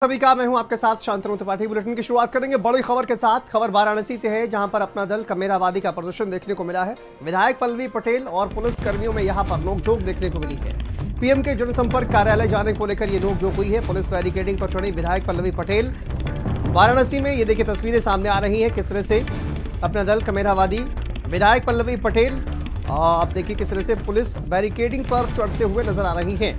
सभी का मैं हूं आपके साथ शांतनु त्रिपाठी। बुलेटिन की शुरुआत करेंगे बड़ी खबर के साथ। खबर वाराणसी से है, जहां पर अपना दल कमेरावादी का प्रदर्शन देखने को मिला है। विधायक पल्लवी पटेल और पुलिस कर्मियों में यहां पर नोकझोंक देखने को मिली है। पीएम के जनसंपर्क कार्यालय जाने को लेकर ये नोकझोंक हुई है। पुलिस बैरिकेडिंग पर चढ़ी विधायक पल्लवी पटेल। वाराणसी में ये देखिए तस्वीरें सामने आ रही है, किस तरह से अपना दल कमेरावादी विधायक पल्लवी पटेल आप देखिए किस तरह से पुलिस बैरिकेडिंग पर चढ़ते हुए नजर आ रही है।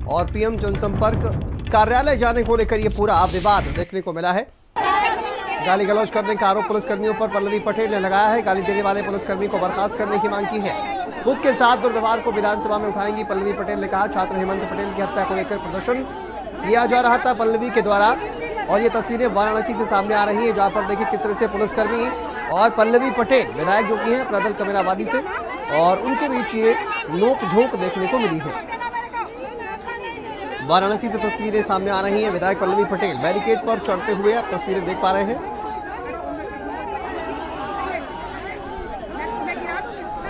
और पीएम जनसंपर्क कार्यालय जाने को लेकर यह पूरा विवाद देखने को मिला है। गाली गलौज करने का आरोप पुलिसकर्मियों पर पल्लवी पटेल ने लगाया है। गाली देने वाले पुलिसकर्मी को बर्खास्त करने की मांग की है। खुद के साथ दुर्व्यवहार को विधानसभा में उठाएंगी पल्लवी पटेल ने कहा। छात्र हेमंत पटेल की हत्या को लेकर प्रदर्शन किया जा रहा था पल्लवी के द्वारा, और ये तस्वीरें वाराणसी से सामने आ रही है, जहाँ पर देखिए किस तरह से पुलिसकर्मी और पल्लवी पटेल विधायक जो की है अपना दल कमेरावादी से, और उनके बीच ये नोकझोंक देखने को मिली है। वाराणसी से तस्वीरें सामने आ रही हैं। विधायक पल्लवी पटेल बैरिकेड पर चढ़ते हुए आप तस्वीरें देख पा रहे हैं।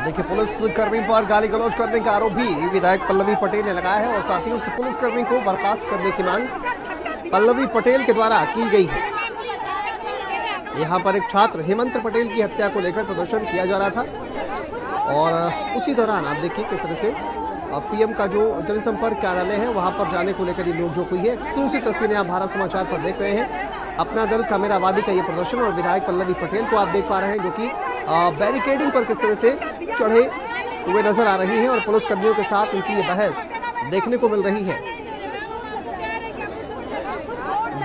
देखिए पुलिस कर्मी पर गाली गलौज करने का आरोप भी विधायक पल्लवी पटेल ने लगाया है, और साथ ही उस पुलिसकर्मी को बर्खास्त करने की मांग पल्लवी पटेल के द्वारा की गई है। यहाँ पर एक छात्र हेमंत पटेल की हत्या को लेकर प्रदर्शन किया जा रहा था, और उसी दौरान आप देखिए किस तरह से पीएम का जो जनसंपर्क कार्यालय है वहां पर जाने को लेकर ये नोकझोंक हुई है। एक्सक्लूसिव तस्वीरें आप भारत समाचार पर देख रहे हैं। अपना दल कमेरावादी का ये प्रदर्शन, और विधायक पल्लवी पटेल को आप देख पा रहे हैं जो कि बैरिकेडिंग पर किस तरह से चढ़े हुए नजर आ रही हैं, और पुलिसकर्मियों के साथ उनकी ये बहस देखने को मिल रही है।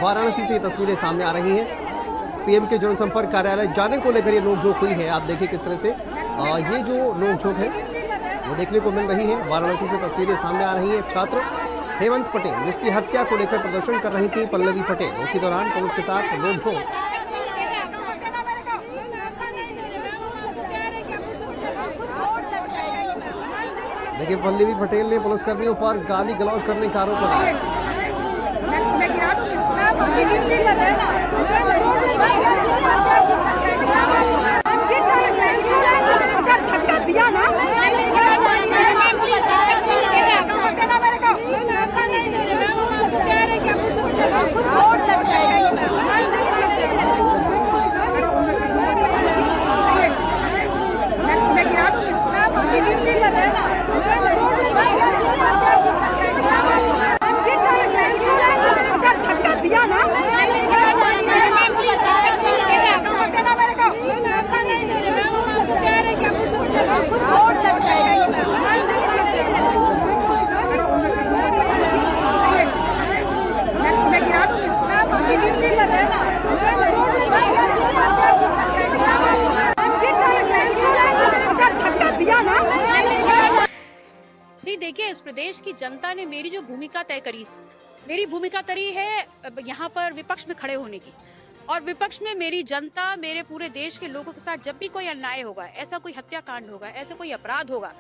वाराणसी से ये तस्वीरें सामने आ रही हैं। पीएम के जनसंपर्क कार्यालय जाने को लेकर ये नोकझोंक हुई है। आप देखिए किस तरह से ये जो नोकझोंक है वो देखने को मिल रही है। वाराणसी से तस्वीरें सामने आ रही है। छात्र हेमंत पटेल जिसकी हत्या को लेकर प्रदर्शन कर रही थी पल्लवी पटेल, उसी दौरान पुलिस के साथ नोकझोंक। देखिए पल्लवी पटेल ने पुलिसकर्मियों पर गाली गलौज करने का आरोप लगाया। देखिए इस प्रदेश की जनता ने मेरी जो भूमिका तय करी, मेरी भूमिका तय है यहाँ पर विपक्ष में खड़े होने की, और विपक्ष में मेरी जनता मेरे पूरे देश के लोगों के साथ जब भी कोई अन्याय होगा, ऐसा कोई हत्याकांड होगा, ऐसा कोई अपराध होगा,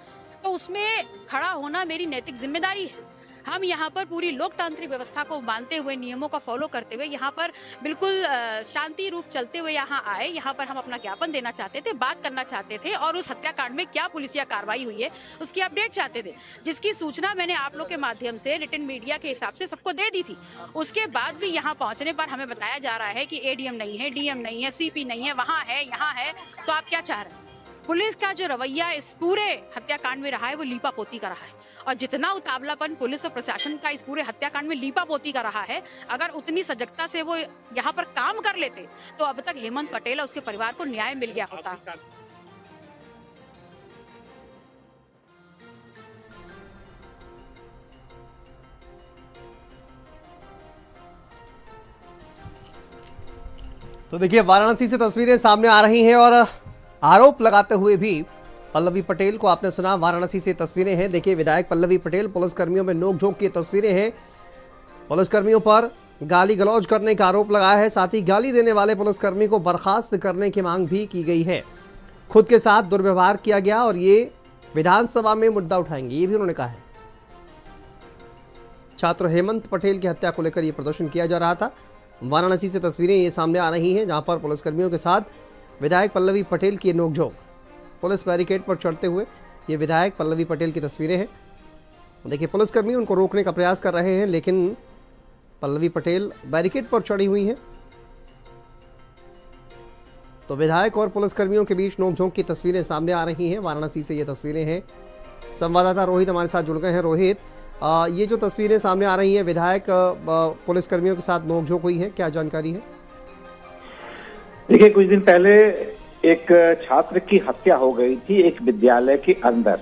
तो उसमें खड़ा होना मेरी नैतिक जिम्मेदारी है। हम यहाँ पर पूरी लोकतांत्रिक व्यवस्था को मानते हुए, नियमों का फॉलो करते हुए यहाँ पर बिल्कुल शांति रूप चलते हुए यहाँ आए। यहाँ पर हम अपना ज्ञापन देना चाहते थे, बात करना चाहते थे, और उस हत्याकांड में क्या पुलिसिया कार्रवाई हुई है उसकी अपडेट चाहते थे, जिसकी सूचना मैंने आप लोग के माध्यम से रिटन मीडिया के हिसाब से सबको दे दी थी। उसके बाद भी यहाँ पहुँचने पर हमें बताया जा रहा है कि एडीएम नहीं है, डीएम नहीं है, सीपी नहीं है, वहाँ है, यहाँ है। तो आप क्या चाह रहे हैं? पुलिस का जो रवैया इस पूरे हत्याकांड में रहा है वो लीपापोती का रहा है, और जितना उतावलापन पुलिस और प्रशासन का इस पूरे हत्याकांड में लीपापोती का रहा है, अगर उतनी सजगता से वो यहाँ पर काम कर लेते तो अब तक हेमंत पटेल और उसके परिवार को न्याय मिल गया होता। तो देखिए वाराणसी से तस्वीरें सामने आ रही हैं, और आरोप लगाते हुए भी पल्लवी पटेल को आपने सुना। वाराणसी से तस्वीरें हैं। देखिए विधायक पल्लवी पटेल पुलिसकर्मियों में नोकझोंक की तस्वीरें हैं। पुलिसकर्मियों पर गाली गलौज करने का आरोप लगाया है, साथ ही गाली देने वाले पुलिसकर्मी को बर्खास्त करने की मांग भी की गई है। खुद के साथ दुर्व्यवहार किया गया, और ये विधानसभा में मुद्दा उठाएंगे, ये भी उन्होंने कहा है। छात्र हेमंत पटेल की हत्या को लेकर यह प्रदर्शन किया जा रहा था। वाराणसी से तस्वीरें ये सामने आ रही हैं, जहां पर पुलिसकर्मियों के साथ विधायक पल्लवी पटेल की नोकझोंक। पुलिस बैरिकेड पर चढ़ते हुए ये विधायक पल्लवी पटेल की तस्वीरें हैं। देखिए पुलिसकर्मी उनको रोकने का प्रयास कर रहे हैं, लेकिन पल्लवी पटेल बैरिकेड पर चढ़ी हुई हैं। तो विधायक और पुलिसकर्मियों के बीच नोकझोंक की तस्वीरें सामने आ रही हैं। वाराणसी से ये तस्वीरें हैं। संवाददाता रोहित हमारे साथ जुड़ गए हैं। रोहित, ये जो तस्वीरें सामने आ रही हैं, विधायक पुलिसकर्मियों के साथ नोकझोंक हुई है, क्या जानकारी है? देखिए, कुछ दिन पहले एक छात्र की हत्या हो गई थी एक विद्यालय के अंदर।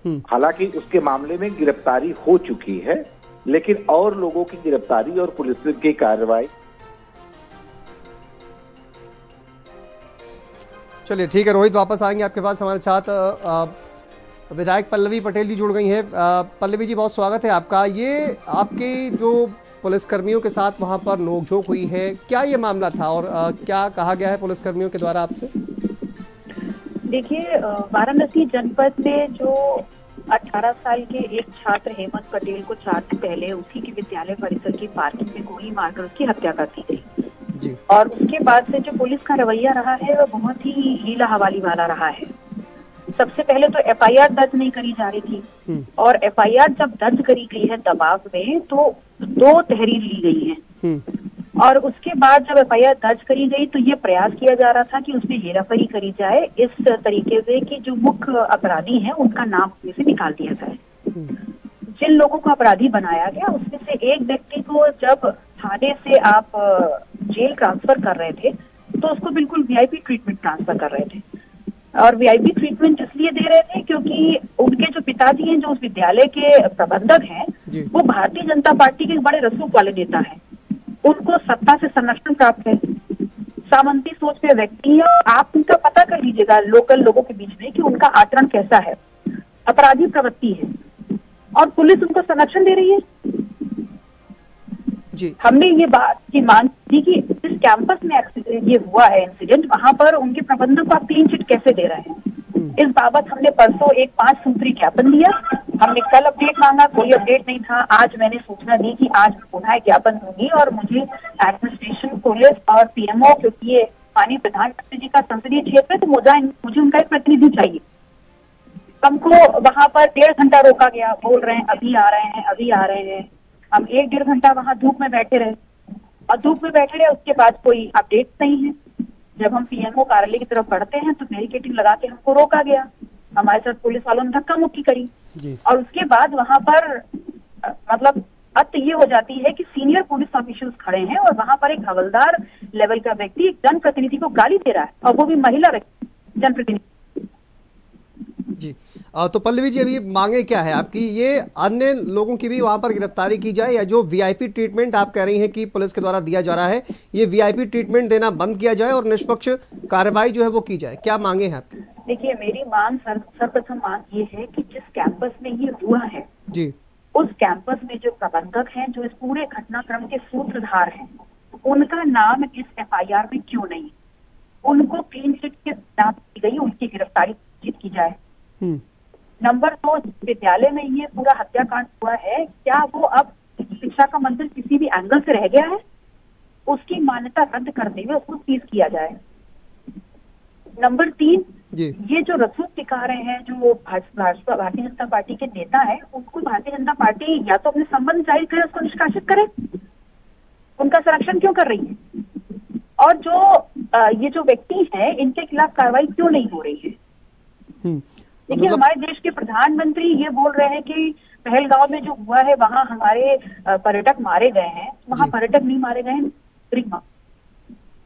हालांकि उसके मामले में गिरफ्तारी हो चुकी है, लेकिन और लोगों की गिरफ्तारी और पुलिस की कार्रवाई। चलिए ठीक है रोहित, वापस आएंगे आपके पास। हमारे साथ विधायक पल्लवी पटेल जी जुड़ गई हैं। पल्लवी जी, बहुत स्वागत है आपका। ये आपके जो पुलिसकर्मियों के साथ वहां पर नोकझोंक हुई है, क्या ये मामला था और क्या कहा गया है पुलिसकर्मियों के द्वारा आपसे? देखिए, वाराणसी जनपद में जो 18 साल के एक छात्र हेमंत पटेल को 4 दिन पहले उसी के विद्यालय परिसर की पार्किंग में गोली मारकर उसकी हत्या कर दी गई जी। और उसके बाद से जो पुलिस का रवैया रहा है वो बहुत ही हीला हवाली वाला रहा है। सबसे पहले तो एफआईआर दर्ज नहीं करी जा रही थी और एफआईआर जब दर्ज करी गई है दबाव में तो 2 तहरीर ली गई है और उसके बाद जब एफआईआर दर्ज करी गई तो ये प्रयास किया जा रहा था कि उसमें हेराफेरी करी जाए इस तरीके से कि जो मुख्य अपराधी हैं उनका नाम उसमें से निकाल दिया जाए। जिन लोगों को अपराधी बनाया गया उसमें से एक व्यक्ति को जब थाने से आप जेल ट्रांसफर कर रहे थे तो उसको बिल्कुल वीआईपी ट्रीटमेंट ट्रांसफर कर रहे थे और वीआईपी ट्रीटमेंट इसलिए दे रहे थे क्योंकि उनके जो पिताजी हैं, जो उस विद्यालय के प्रबंधक हैं, वो भारतीय जनता पार्टी के बड़े रसूख वाले नेता हैं। उनको सत्ता से संरक्षण प्राप्त है, सामंती सोच के व्यक्ति है। आप उनका पता कर लीजिएगा लोकल लोगों के बीच में कि उनका आचरण कैसा है, अपराधी प्रवृत्ति है और पुलिस उनको संरक्षण दे रही है जी। हमने ये बात की मांग की कि जिस कैंपस में ये हुआ है इंसिडेंट, वहां पर उनके प्रबंधक को आप क्लीन चिट कैसे दे रहे हैं। इस बाबत हमने परसों एक 5 सूत्री ज्ञापन दिया। हमने कल अपडेट मांगा, कोई अपडेट नहीं था। आज मैंने सूचना दी कि आज पुनः ज्ञापन दूंगी और मुझे एडमिनिस्ट्रेशन, पुलिस और पीएमओ, क्योंकि ये माननीय प्रधानमंत्री जी का संसदीय क्षेत्र है तो मुझे उनका एक प्रतिनिधि चाहिए। हमको वहां पर 1.5 घंटा रोका गया, बोल रहे हैं अभी आ रहे हैं, अभी आ रहे हैं। हम 1-1.5 घंटा वहां धूप में बैठे रहे और धूप में बैठे रहे, उसके बाद कोई अपडेट नहीं है। जब हम पीएमओ कार्यालय की तरफ बढ़ते हैं तो बैरिकेडिंग लगा के हमको रोका गया। हमारे साथ पुलिस वालों ने धक्का मुक्की करी और उसके बाद वहां पर मतलब अत ये हो जाती है कि सीनियर पुलिस ऑफिशियल्स खड़े हैं और वहां पर एक हवलदार लेवल का व्यक्ति एक जनप्रतिनिधि को गाली दे रहा है और वो भी महिला जनप्रतिनिधि जी। तो पल्लवी जी, अभी मांगे क्या है आपकी? ये अन्य लोगों की भी वहां पर गिरफ्तारी की जाए या जो वीआईपी ट्रीटमेंट आप कह रही हैं कि पुलिस के द्वारा दिया जा रहा है, ये वीआईपी ट्रीटमेंट देना बंद किया जाए और निष्पक्ष कार्रवाई जो है वो की जाए? क्या मांगे हैं आपकी? देखिए, मेरी मांग सर्वप्रथम मांग ये है कि जिस कैंपस में ये हुआ है जी, उस कैंपस में जो प्रबंधक हैं, जो इस पूरे घटनाक्रम के सूत्रधार हैं, उनका नाम इस एफआईआर में क्यों नहीं? उनको क्लीन चिट के नाम दी गई, उनकी गिरफ्तारी की जाए। नंबर 2, विद्यालय में ये पूरा हत्याकांड हुआ है, क्या वो अब शिक्षा का मंदिर किसी भी एंगल से रह गया है? उसकी मान्यता रद्द करते हुए उसको सीज किया जाए। नंबर 3, ये जो रसूख दिखा रहे हैं, जो भाजपा भारतीय जनता पार्टी के नेता है, उनको भारतीय जनता पार्टी या तो अपने संबंध जाहिर करे, उसको निष्कासित करे। उनका संरक्षण क्यों कर रही है? और जो ये जो व्यक्ति है, इनके खिलाफ कार्रवाई क्यों नहीं हो रही है? देखिए, हमारे देश के प्रधानमंत्री ये बोल रहे हैं कि पहलगांव में जो हुआ है वहां हमारे पर्यटक मारे गए हैं। वहां पर्यटक नहीं मारे गए हैं, नागरिक।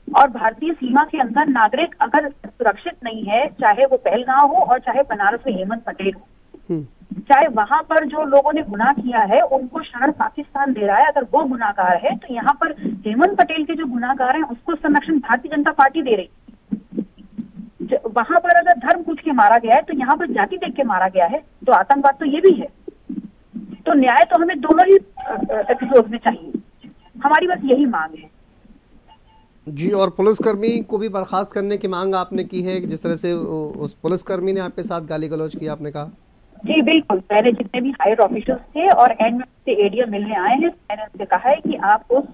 और भारतीय सीमा के अंदर नागरिक अगर सुरक्षित नहीं है, चाहे वो पहलगांव हो और चाहे बनारस में हेमंत पटेल हो, चाहे वहां पर जो लोगों ने गुनाह किया है उनको शरण पाकिस्तान दे रहा है, अगर वो गुनाहगार है तो यहाँ पर हेमंत पटेल के जो गुनाहगार हैं उसको संरक्षण भारतीय जनता पार्टी दे रही। वहां पर अगर धर्म पूछ के मारा गया है तो यहाँ पर जाति देख के मारा गया है, तो आतंकवाद तो ये भी है। तो न्याय तो हमें दोनों ही एपिसोड में चाहिए। हमारी बस यही मांग है जी। और पुलिसकर्मी को भी बर्खास्त करने की मांग आपने की है, जिस तरह से उस पुलिसकर्मी ने आपके साथ गाली गलौज किया, आपने कहा? जी बिल्कुल, पहले जितने भी हायर ऑफिसर्स थे और एंड में एडीएम मिलने आए हैं, मैंने उनसे कहा है कि आप उस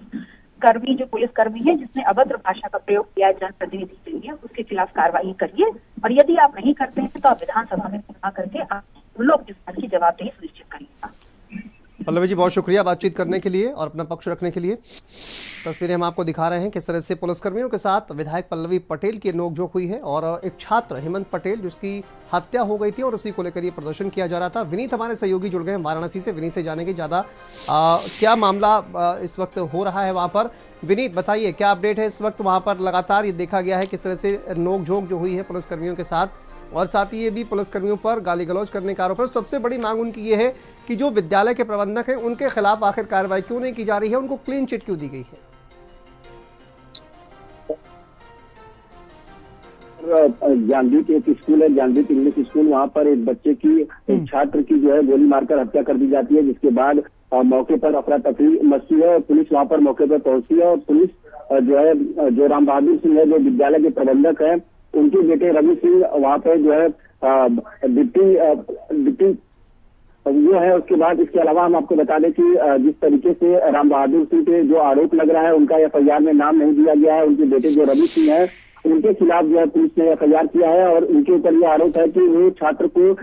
कर्मी, जो पुलिसकर्मी है जिसने अभद्र भाषा का प्रयोग किया है जनप्रतिनिधि के लिए, उसके खिलाफ कार्रवाई करिए और यदि आप नहीं करते हैं तो आप विधानसभा में पुनः करके आप लोग जिस बात की जवाबदेही सुनिश्चित करिएगा। पल्लवी जी, बहुत शुक्रिया बातचीत करने के लिए और अपना पक्ष रखने के लिए। तस्वीरें हम आपको दिखा रहे हैं किस तरह से पुलिसकर्मियों के साथ विधायक पल्लवी पटेल की नोकझोंक हुई है और एक छात्र हेमंत पटेल जिसकी हत्या हो गई थी और उसी को लेकर ये प्रदर्शन किया जा रहा था। विनीत हमारे सहयोगी जुड़ गए हैं वाराणसी से, विनीत से जानेंगे ज़्यादा क्या मामला इस वक्त हो रहा है वहाँ पर। विनीत बताइए क्या अपडेट है इस वक्त वहाँ पर? लगातार ये देखा गया है किस तरह से नोकझोंक जो हुई है पुलिसकर्मियों के साथ, और साथ ही ये भी पुलिसकर्मियों पर गाली गलौज करने का आरोप है। सबसे बड़ी मांग उनकी ये है कि जो विद्यालय के प्रबंधक हैं उनके खिलाफ आखिर कार्रवाई क्यों नहीं की जा रही है, उनको क्लीन चिट क्यों दी गई है? ज्ञानदीप एक स्कूल है, ज्ञानदीप इंग्लिश स्कूल, वहाँ पर एक बच्चे की, एक छात्र की जो है गोली मारकर हत्या कर दी जाती है, जिसके बाद मौके पर अफरा तफरी मची है। पुलिस वहाँ पर मौके पर पहुंची है और पुलिस जो है, जो राम बहादुर सिंह है जो विद्यालय के प्रबंधक है, उनके बेटे रवि सिंह वहाँ पे जो है डिप्टी वो है। उसके बाद इसके अलावा हम आपको बता दें कि जिस तरीके से राम बहादुर सिंह के जो आरोप लग रहा है, उनका FIR में नाम नहीं दिया गया है। उनके बेटे जो रवि सिंह है उनके खिलाफ जो है पुलिस ने FIR किया है और उनके ऊपर यह आरोप है कि वो छात्र को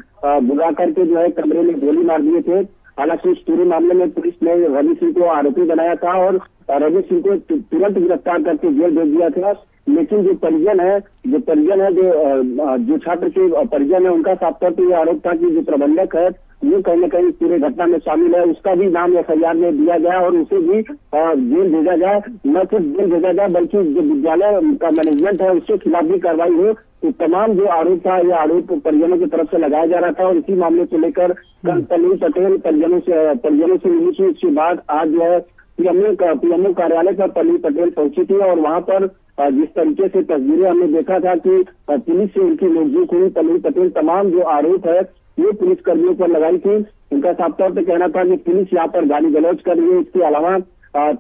बुला करके जो है कमरे में गोली मार दिए थे। हालांकि इस पूरे मामले में पुलिस ने रवि सिंह को आरोपी बनाया था और रवि सिंह को तुरंत गिरफ्तार करके जेल भेज दिया था। लेकिन जो परिजन है जो छात्र के परिजन है, उनका साफ तौर पर यह आरोप था कि जो प्रबंधक है वो कहीं न कहीं पूरे घटना में शामिल है, उसका भी नाम FIR में दिया जाए और उसे भी जेल भेजा जाए। न सिर्फ जेल भेजा जाए बल्कि जो विद्यालय का मैनेजमेंट है उसके खिलाफ भी कार्रवाई हो। तो तमाम जो आरोप था, यह आरोप परिजनों की तरफ से लगाया जा रहा था और इसी मामले को लेकर कल पल्लवी पटेल परिजनों से मिली थी। इसके बाद आज जो है PMO कार्यालय पर पल्लवी पटेल पहुंची थी और वहाँ पर जिस तरीके से तस्वीरें हमने देखा था कि पुलिस से उनकी नोकझोंक हुई। पल्लवी पटेल तमाम जो आरोप है ये पुलिस कर्मियों पर लगाई थी। उनका साफ तौर पर कहना था कि पुलिस यहाँ पर गाली गलौज कर रही है। इसके अलावा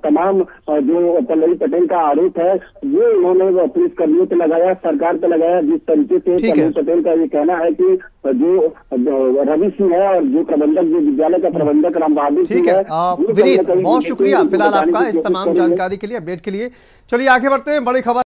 तमाम जो पल्लवी पटेल का आरोप है वो उन्होंने पुलिस कर्मियों पे लगाया, सरकार पे लगाया। जिस तरीके से पल्लवी पटेल का ये कहना है कि जो रवि सिंह है और जो प्रबंधक, जो विद्यालय का प्रबंधक राम बहादुर सिंह है। विनीत, बहुत शुक्रिया फिलहाल आपका इस तमाम जानकारी के लिए, अपडेट के लिए। चलिए आगे बढ़ते हैं, बड़ी खबर